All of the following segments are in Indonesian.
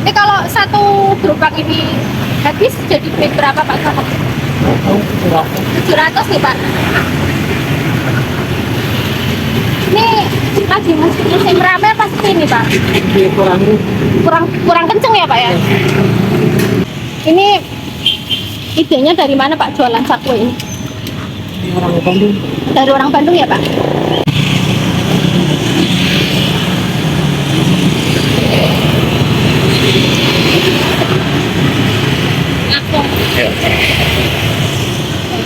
Ini kalau satu gerobak ini habis jadi duit berapa Pak Selamat? 700 nih Pak. Ini lagi musim rame apa ini Pak? Kurang kenceng ya Pak ya? Ini idenya dari mana Pak jualan cakwe ini? Orang Bandung. Dari orang Bandung ya Pak?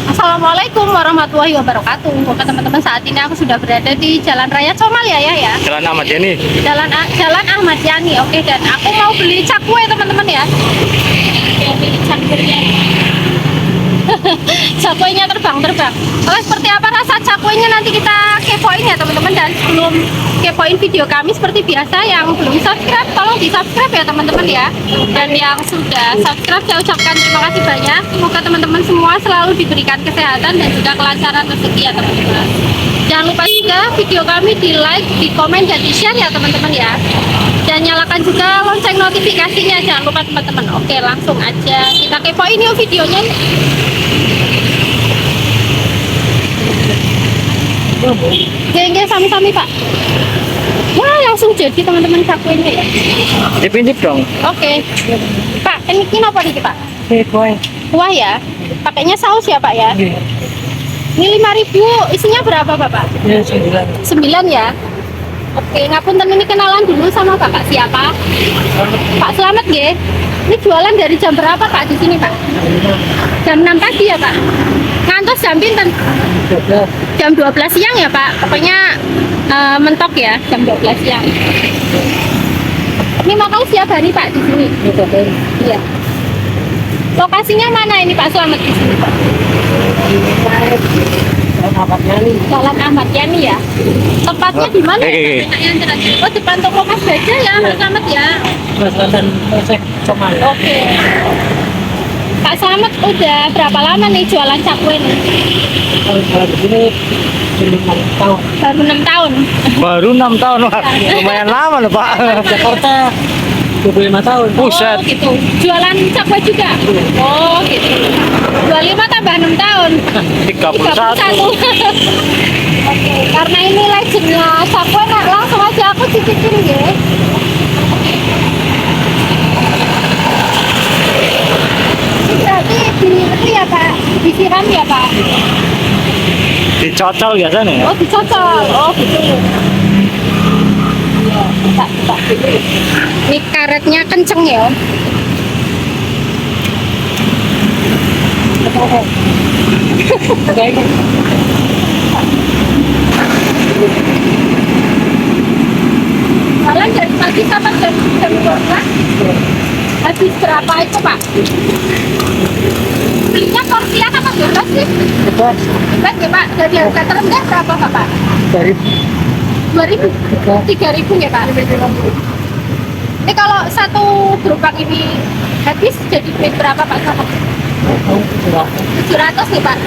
Assalamualaikum warahmatullahi wabarakatuh. Teman-teman, saat ini aku sudah berada di Jalan Raya Comal ya. Jalan Ahmad Yani. Jalan Ahmad Yani. Oke, dan aku mau beli cakwe teman-teman ya. Oke, beli cakwenya. Cakwenya terbang. Oke, seperti apa rasa cakwenya nanti kita kepoin ya teman-teman. Dan sebelum kepoin video kami seperti biasa, yang belum subscribe tolong di subscribe ya teman-teman ya. Dan yang sudah subscribe saya ucapkan terima kasih banyak. Semoga teman-teman semua selalu diberikan kesehatan dan juga kelancaran rezeki ya teman-teman. Jangan lupa juga video kami di like, di komen, dan di share ya teman-teman ya. Dan nyalakan juga lonceng notifikasinya, jangan lupa teman-teman. Oke, langsung aja kita kepoin yuk videonya. Oke, sami-sami Pak. Wah, langsung jadi teman-teman cakwenya ya. Dipintip dong. Oke, Pak, ini apa nih Pak? Kue. Kuah ya? Pakainya saus ya Pak ya? Ini 5.000, isinya berapa Bapak? Ya, 9. 9 ya? Oke, ngapunten, ini kenalan dulu sama Bapak siapa? Pak Selamat nggih. Ini jualan dari jam berapa Pak di sini Pak? Jam 6 pagi ya Pak? Ngantos jam pinten? Jam 12 siang ya Pak? Pokoknya mentok ya, jam 12 siang. Ini makan siap hari Pak di sini? Iya. Lokasinya mana ini Pak Selamat di sini Pak? Jalan Ahmad Yani ya. Tempatnya di mana? Oh, depan toko Mas Baja ya, Pak Selamat ya. Selatan Polsek Comal. Oke. Pak Selamat udah berapa lama nih jualan cakwe nih? Kalau di sini 6 tahun. Baru 6 tahun. Baru 6 tahun, Pak. Lumayan lama loh Pak. Jakarta 25 tahun. Buset. Oh gitu. Jualan cakwe juga? Oh gitu. 25 tambah 6 tahun. 31. Oke, karena ini legendnya cakwe, nah langsung aja aku cicipin ya. Ini berarti itu ya Pak, disiram ya Pak? Dicocol biasanya ya. Oh dicocol, oh gitu. Pak. Ini karetnya kenceng ya. Jalan dari pagi sampai jam 12. Habis berapa itu Pak? Belinya porsian apa bebas sih? Bebas. Bebas ya Pak. Dari harga terendah berapa Bapak? Dari 2.000? 3.000 ya Pak? Ini kalau satu gerobak ini habis jadi duit berapa Pak Selamat? 700 nih Pak.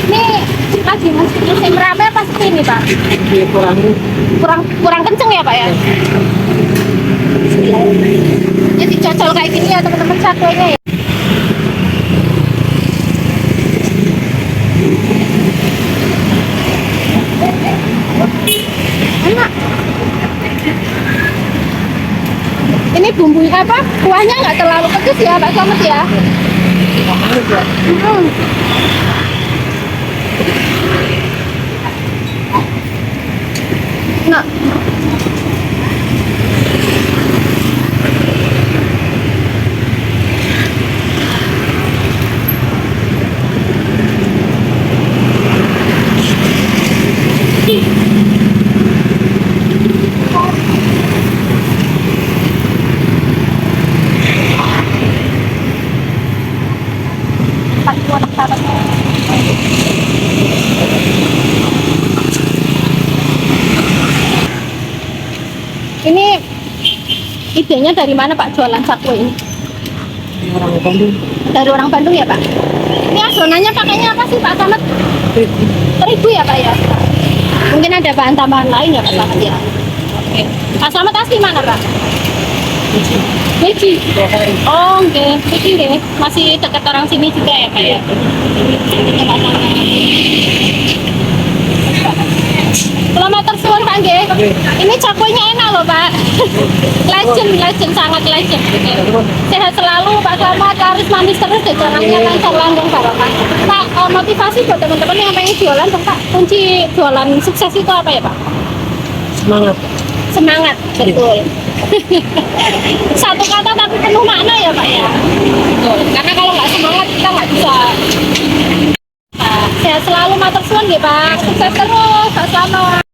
Ini lagi musim rame apa ini Pak? Kurang kenceng ya Pak ya? Jadi cocol kayak gini ya teman-teman cakwenya ya. Enak. Ini bumbunya apa? Kuahnya nggak terlalu pedes ya Pak Selamat ya? Nah. Ini idenya dari mana Pak jualan cakwe ini? Orang Bandung. Dari orang Bandung ya Pak? Ini adonannya pakainya apa sih Pak Selamat? Terigu ya Pak ya? Mungkin ada bahan tambahan lain ya Pak Selamat ya? Oke. Selamat asli mana Pak? Beji. Oh, oke. Beji deh. Masih dekat orang sini juga ya Pak ya? Kilometer suwun Pak nggih. Ini cakunya enak loh Pak. Legend, sangat legend. Sehat selalu Pak Selamat, laris manis terus deh, jalannya lancar landung barokah. Pak, motivasi buat teman-teman yang pengen jualan dong Pak. Kunci jualan sukses itu apa ya Pak? Semangat. Semangat, betul. Satu kata tapi penuh makna ya Pak ya. Betul. Karena kalau nggak semangat kita nggak bisa. Sehat selalu matur suwun nggih Pak. Sukses terus Pak Selamat.